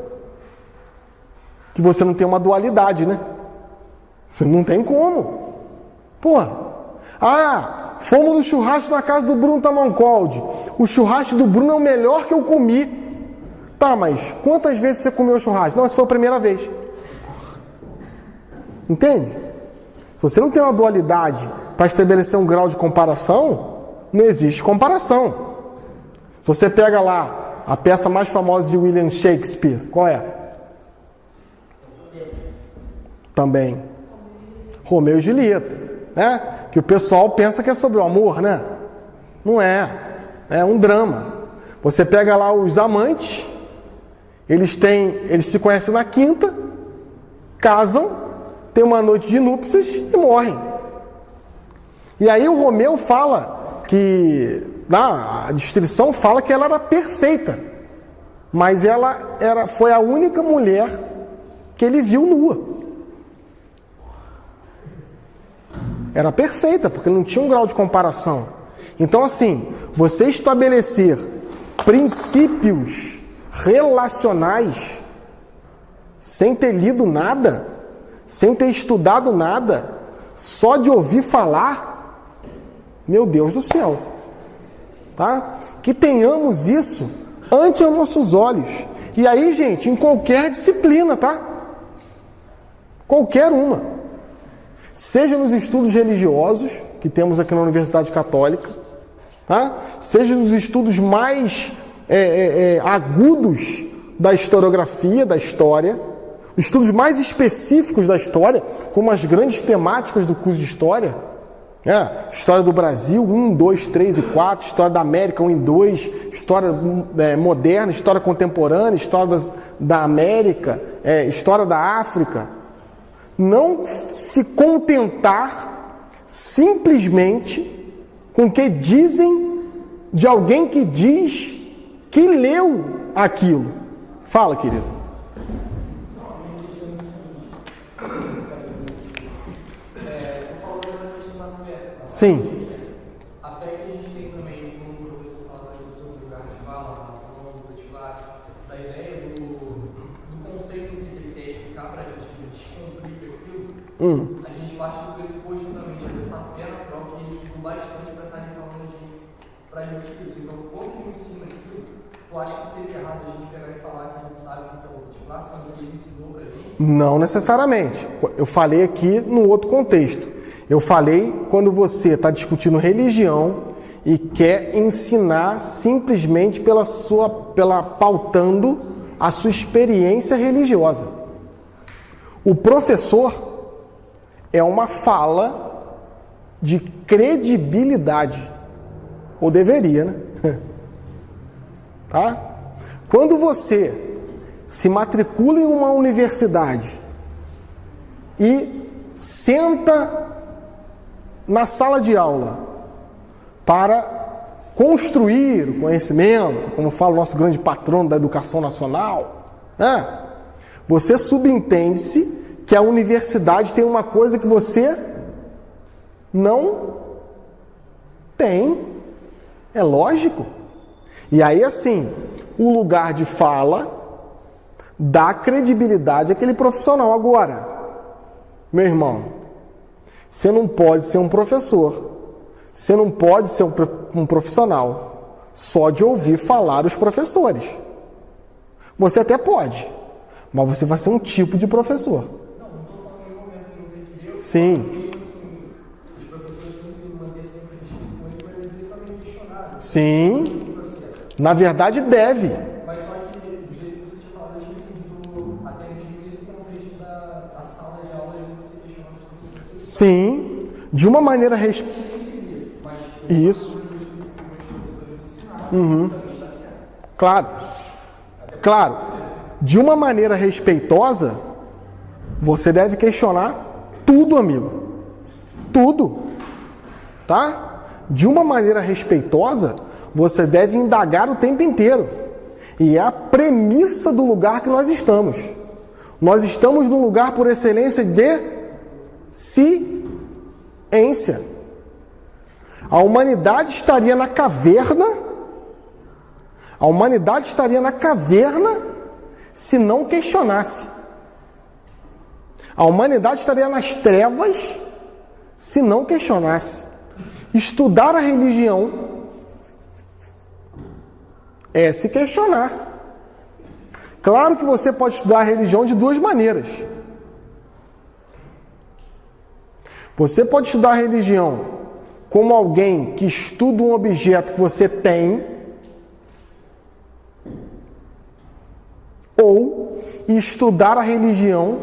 que você não tem uma dualidade, né? Você não tem como. Porra. Ah, fomos no churrasco na casa do Bruno Tamancoldi. O churrasco do Bruno é o melhor que eu comi. Tá, mas quantas vezes você comeu churrasco? Não, essa foi a primeira vez. Entende? Se você não tem uma dualidade para estabelecer um grau de comparação, não existe comparação. Se você pega lá a peça mais famosa de William Shakespeare, qual é? Também. Romeu e Julieta, né? Que o pessoal pensa que é sobre o amor, né? Não é. É um drama. Você pega lá os amantes, eles se conhecem na quinta, casam, tem uma noite de núpcias e morrem. E aí o Romeu fala que, a descrição fala que ela era perfeita, mas ela foi a única mulher que ele viu nua. Era perfeita, porque não tinha um grau de comparação. Então, assim, você estabelecer princípios relacionais sem ter lido nada, sem ter estudado nada, só de ouvir falar, meu Deus do céu, tá? Que tenhamos isso ante os nossos olhos. E aí, gente, em qualquer disciplina, tá? Qualquer uma. Seja nos estudos religiosos, que temos aqui na Universidade Católica, tá? Seja nos estudos mais agudos da historiografia, da história, estudos mais específicos da história, como as grandes temáticas do curso de História, História do Brasil, 1, 2, 3 e 4, História da América, 1 e 2, História moderna, História contemporânea, História da América, História da África. Não se contentar simplesmente com o que dizem de alguém que diz que leu aquilo. Fala, querido. Sim. A fé que a gente tem também, como o professor falou sobre o lugar de fala, a relação do clássico, da ideia do conceito em si que ele quer explicar para a gente, que descomplica aquilo, a gente parte do pressuposto justamente dessa fé na prova que ele estudou bastante para estar falando para a gente isso. Então, quando ele ensina aquilo, tu acha que seria errado a gente pegar e falar que a gente sabe o que é multiplicação, que ele ensinou para a gente? Não necessariamente. Eu falei aqui no outro contexto. Eu falei quando você está discutindo religião e quer ensinar simplesmente pautando a sua experiência religiosa. O professor é uma fala de credibilidade. Ou deveria, né? Tá? Quando você se matricula em uma universidade e senta na sala de aula para construir o conhecimento, como fala o nosso grande patrono da educação nacional, você subentende-se que a universidade tem uma coisa que você não tem. É lógico. E aí, assim, o lugar de fala dá credibilidade àquele profissional. Agora, meu irmão, você não pode ser um professor, você não pode ser um profissional só de ouvir falar os professores. Você até pode, mas você vai ser um tipo de professor. Não estou falando em momento que não tem que ver. Sim. Mesmo assim, os professores têm que manter sempre respeito com ele, mas eles também questionaram. Sim. Na verdade, deve. Mas só que, do jeito que você tinha falado, eu tinha entendido até mesmo esse contexto da sala de aula onde você questiona os professores. Sim. De uma maneira Isso. Uhum. Claro. Claro. De uma maneira respeitosa, você deve questionar tudo, amigo. Tudo. Tá? De uma maneira respeitosa, você deve indagar o tempo inteiro. E é a premissa do lugar que nós estamos. Nós estamos num lugar por excelência de ciência. A humanidade estaria na caverna. A humanidade estaria na caverna se não questionasse. A humanidade estaria nas trevas se não questionasse. Estudar a religião é se questionar. Claro que você pode estudar a religião de duas maneiras. Você pode estudar a religião como alguém que estuda um objeto que você tem, ou estudar a religião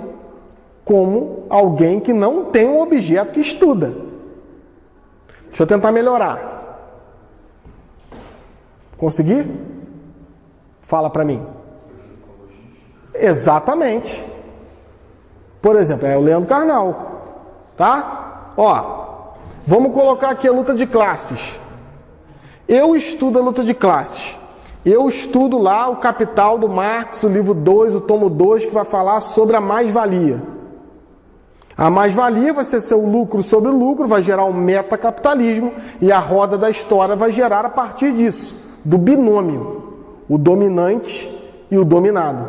como alguém que não tem um objeto que estuda. Deixa eu tentar melhorar. Consegui? Fala para mim. Exatamente. Por exemplo, é o Leandro Carnal. Tá? Ó, vamos colocar aqui a luta de classes. Eu estudo a luta de classes. Eu estudo lá o Capital do Marx, o livro 2, o tomo 2, que vai falar sobre a mais-valia. A mais-valia vai ser o lucro sobre o lucro, vai gerar um metacapitalismo, e a roda da história vai gerar a partir disso, do binômio, o dominante e o dominado.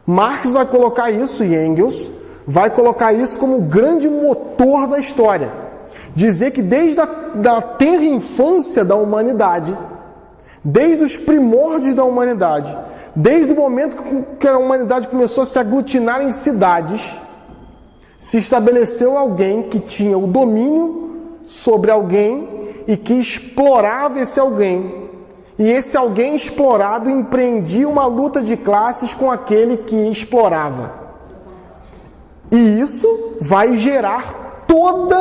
Marx vai colocar isso, e Engels vai colocar isso como o grande motor da história. Dizer que desde a tenra infância da humanidade, desde os primórdios da humanidade, desde o momento que a humanidade começou a se aglutinar em cidades, se estabeleceu alguém que tinha o domínio sobre alguém e que explorava esse alguém. E esse alguém explorado empreendia uma luta de classes com aquele que explorava. E isso vai gerar todo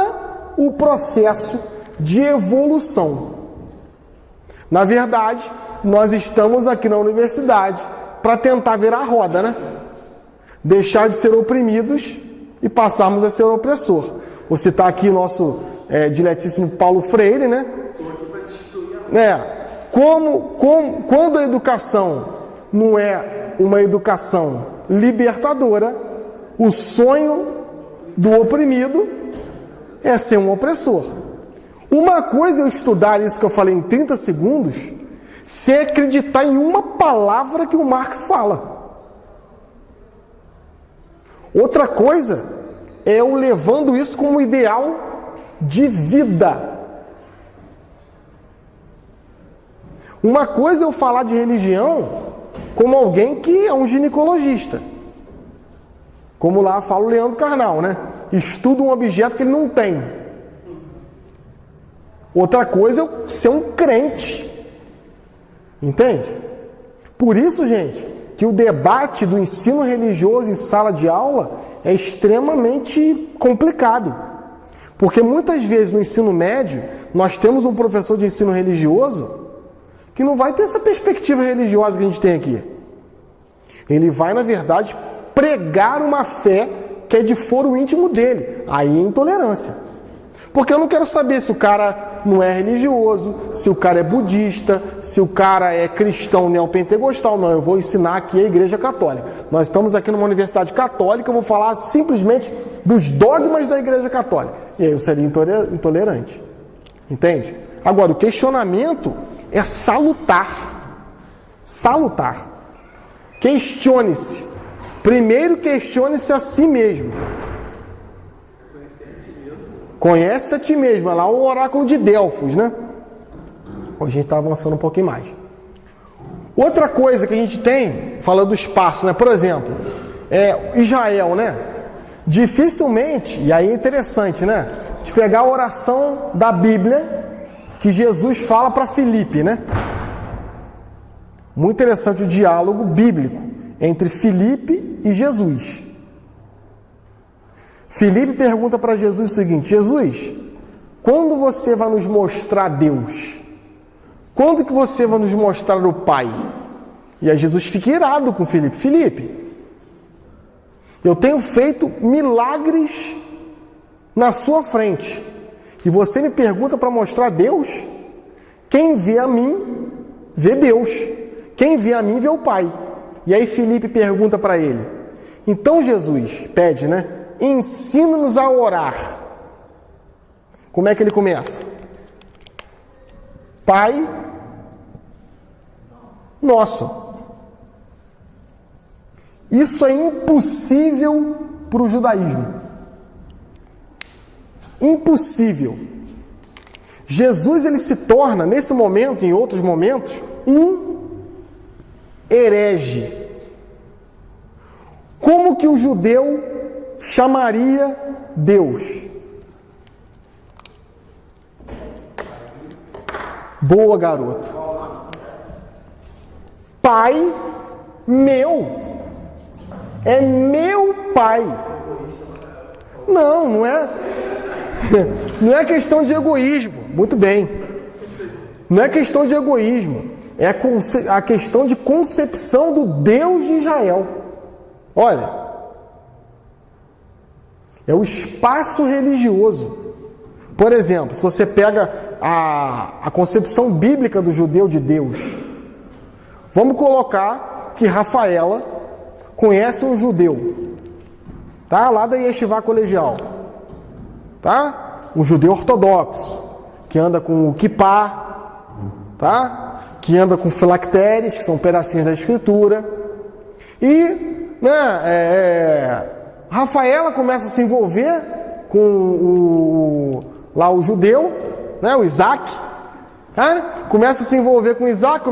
o processo de evolução. Na verdade, nós estamos aqui na universidade para tentar virar a roda, né? Deixar de ser oprimidos e passarmos a ser opressor. Vou citar aqui nosso diletíssimo Paulo Freire, né? Quando a educação não é uma educação libertadora, o sonho do oprimido é ser um opressor. Uma coisa é eu estudar isso que eu falei em 30 segundos, sem acreditar em uma palavra que o Marx fala. Outra coisa é eu levando isso como ideal de vida. Uma coisa é eu falar de religião como alguém que é um ginecologista. Como lá fala o Leandro Carnal, né? Estuda um objeto que ele não tem. Outra coisa é eu ser um crente. Entende? Por isso, gente, que o debate do ensino religioso em sala de aula é extremamente complicado. Porque muitas vezes no ensino médio, nós temos um professor de ensino religioso que não vai ter essa perspectiva religiosa que a gente tem aqui. Ele vai, na verdade, pregar uma fé que é de foro íntimo dele. Aí é intolerância. Porque eu não quero saber se o cara não é religioso, se o cara é budista, se o cara é cristão neopentecostal. Não, eu vou ensinar aqui a Igreja Católica. Nós estamos aqui numa universidade católica, eu vou falar simplesmente dos dogmas da Igreja Católica. E aí eu seria intolerante. Entende? Agora, o questionamento é salutar. Salutar. Questione-se. Primeiro questione-se a si mesmo. Conhece a ti mesmo. É lá o oráculo de Delfos, né? Hoje a gente está avançando um pouquinho mais. Outra coisa que a gente tem, falando do espaço, né? Por exemplo, Israel, né? Dificilmente, e aí é interessante, né? De pegar a oração da Bíblia que Jesus fala para Filipe, né? Muito interessante o diálogo bíblico entre Filipe e Jesus. Filipe pergunta para Jesus o seguinte: Jesus, quando você vai nos mostrar Deus? Quando que você vai nos mostrar o Pai? E aí Jesus fica irado com Filipe. Filipe, eu tenho feito milagres na sua frente. E você me pergunta para mostrar Deus? Quem vê a mim, vê Deus. Quem vê a mim, vê o Pai. E aí Filipe pergunta para ele: então Jesus pede, né? Ensina-nos a orar. Como é que ele começa? Pai Nosso. Isso é impossível para o judaísmo. Impossível. Jesus, ele se torna, nesse momento e em outros momentos, um herege. Como que o judeu chamaria Deus? Boa, garoto. Pai meu. É meu pai. Não é. Não é questão de egoísmo. Muito bem. Não é questão de egoísmo. É a questão de concepção do Deus de Israel. Olha. É o espaço religioso. Por exemplo, se você pega a concepção bíblica do judeu de Deus, vamos colocar que Rafaela conhece um judeu, tá? Lá da Yeshivá Colegial, tá? Um judeu ortodoxo, que anda com o kippá, tá? Que anda com filactéries, que são pedacinhos da escritura. E, né, Rafaela começa a se envolver com o judeu, né, o Isaac, começa a se envolver com Isaac,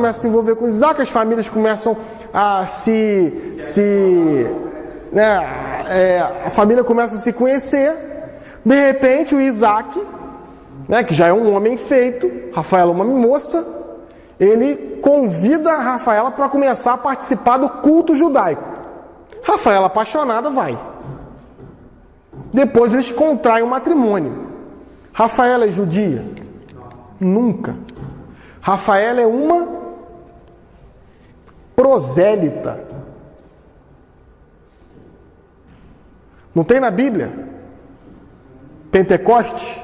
as famílias começam a a família começa a se conhecer. De repente o Isaac, né, que já é um homem feito, Rafaela uma moça, ele convida a Rafaela para começar a participar do culto judaico. Rafaela, apaixonada, vai. Depois eles contraem um matrimônio. Rafaela é judia? Nunca. Rafaela é uma prosélita. Não tem na Bíblia? Pentecostes?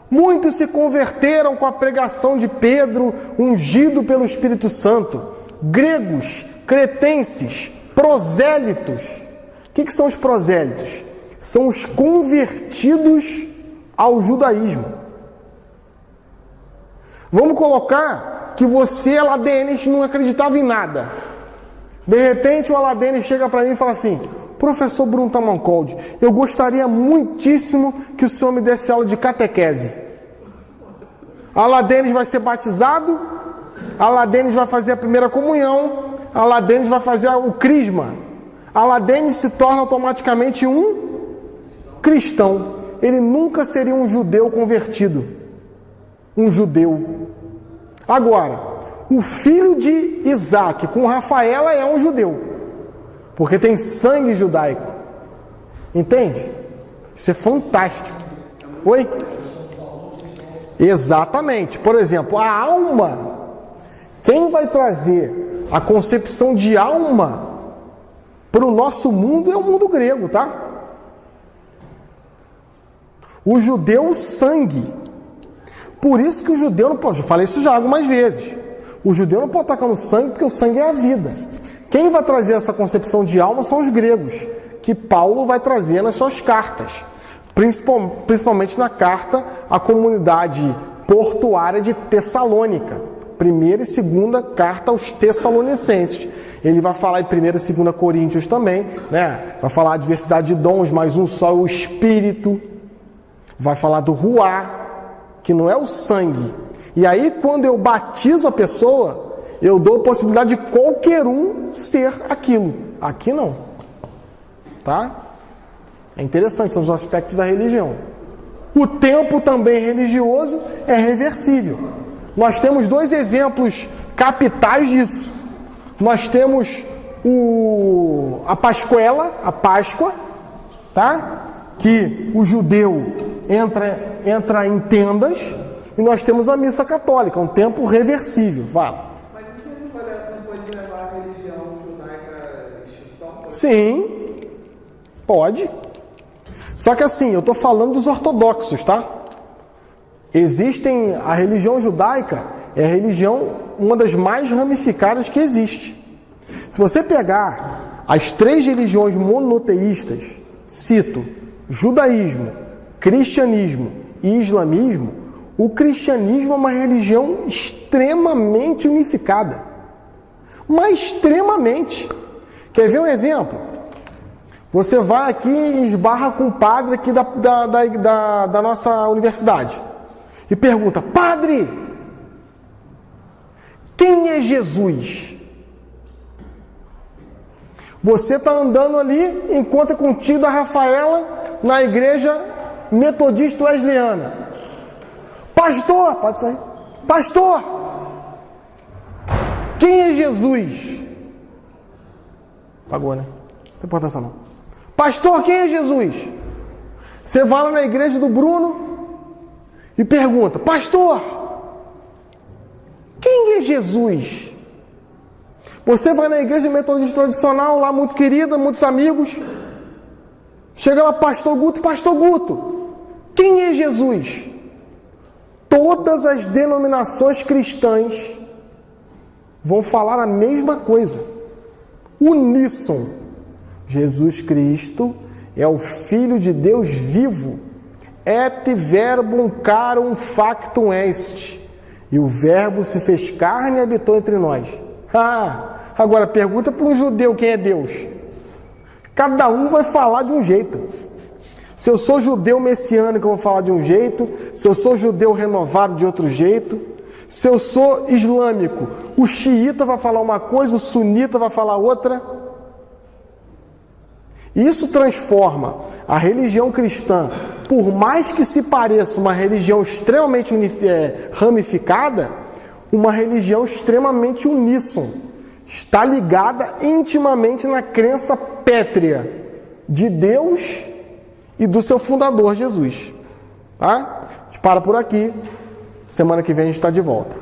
Muitos se converteram com a pregação de Pedro, ungido pelo Espírito Santo. Gregos, cretenses, prosélitos. O que são os prosélitos? São os convertidos ao judaísmo. Vamos colocar que você, Aladenes, não acreditava em nada. De repente o Aladenes chega para mim e fala assim: professor Bruno Tamancold, eu gostaria muitíssimo que o senhor me desse aula de catequese. Aladenes vai ser batizado, Aladenes vai fazer a primeira comunhão, Aladenes vai fazer o crisma. Aladenes se torna automaticamente um cristão. Ele nunca seria um judeu convertido. Um judeu. Agora, o filho de Isaac com Rafaela é um judeu. Porque tem sangue judaico. Entende? Isso é fantástico. Oi? Exatamente. Por exemplo, a alma. Quem vai trazer a concepção de alma para o nosso mundo é o mundo grego, tá? O judeu, sangue. Por isso que o judeu não pode... Eu falei isso já algumas vezes. O judeu não pode tocar no sangue porque o sangue é a vida. Quem vai trazer essa concepção de alma são os gregos, que Paulo vai trazer nas suas cartas. Principalmente na carta à comunidade portuária de Tessalônica. Primeira e segunda carta aos Tessalonicenses. Ele vai falar em 1 e 2 Coríntios também, né? Vai falar a diversidade de dons, mas um só é o Espírito. Vai falar do ruá, que não é o sangue. E aí, quando eu batizo a pessoa, eu dou a possibilidade de qualquer um ser aquilo. Aqui não. Tá? É interessante, são os aspectos da religião. O tempo também religioso é reversível. Nós temos 2 exemplos capitais disso. Nós temos a Pascuela, a Páscoa, tá? Que o judeu entra em tendas, e nós temos a missa católica, um tempo reversível. Fala. Mas isso não pode levar a religião judaica à extinção? Sim, pode. Só que assim, eu estou falando dos ortodoxos, tá? A religião judaica é a religião, uma das mais ramificadas que existe. Se você pegar as 3 religiões monoteístas, cito, judaísmo, cristianismo e islamismo, o cristianismo é uma religião extremamente unificada. Mas extremamente. Quer ver um exemplo? Você vai aqui e esbarra com um padre aqui da nossa universidade e pergunta: padre, quem é Jesus? Você está andando ali, encontra com o tio da Rafaela na igreja metodista wesleyana. Pastor, pode sair. Pastor, quem é Jesus? Pagou, né? Não tem importância não. Pastor, quem é Jesus? Você vai lá na igreja do Bruno e pergunta: pastor, quem é Jesus? Você vai na igreja metodista tradicional, lá muito querida, muitos amigos. Chega lá, pastor Guto, quem é Jesus? Todas as denominações cristãs vão falar a mesma coisa. Uníssono. Jesus Cristo é o Filho de Deus vivo. Et verbum carum factum est. E o verbo se fez carne e habitou entre nós. Agora pergunta para um judeu quem é Deus. Cada um vai falar de um jeito. Se eu sou judeu messiânico, eu vou falar de um jeito. Se eu sou judeu renovado, de outro jeito. Se eu sou islâmico, o xiita vai falar uma coisa, o sunita vai falar outra. Isso transforma a religião cristã, por mais que se pareça uma religião extremamente ramificada, uma religião extremamente uníssona. Está ligada intimamente na crença pétrea de Deus e do seu fundador, Jesus. Tá? A gente para por aqui. Semana que vem a gente está de volta.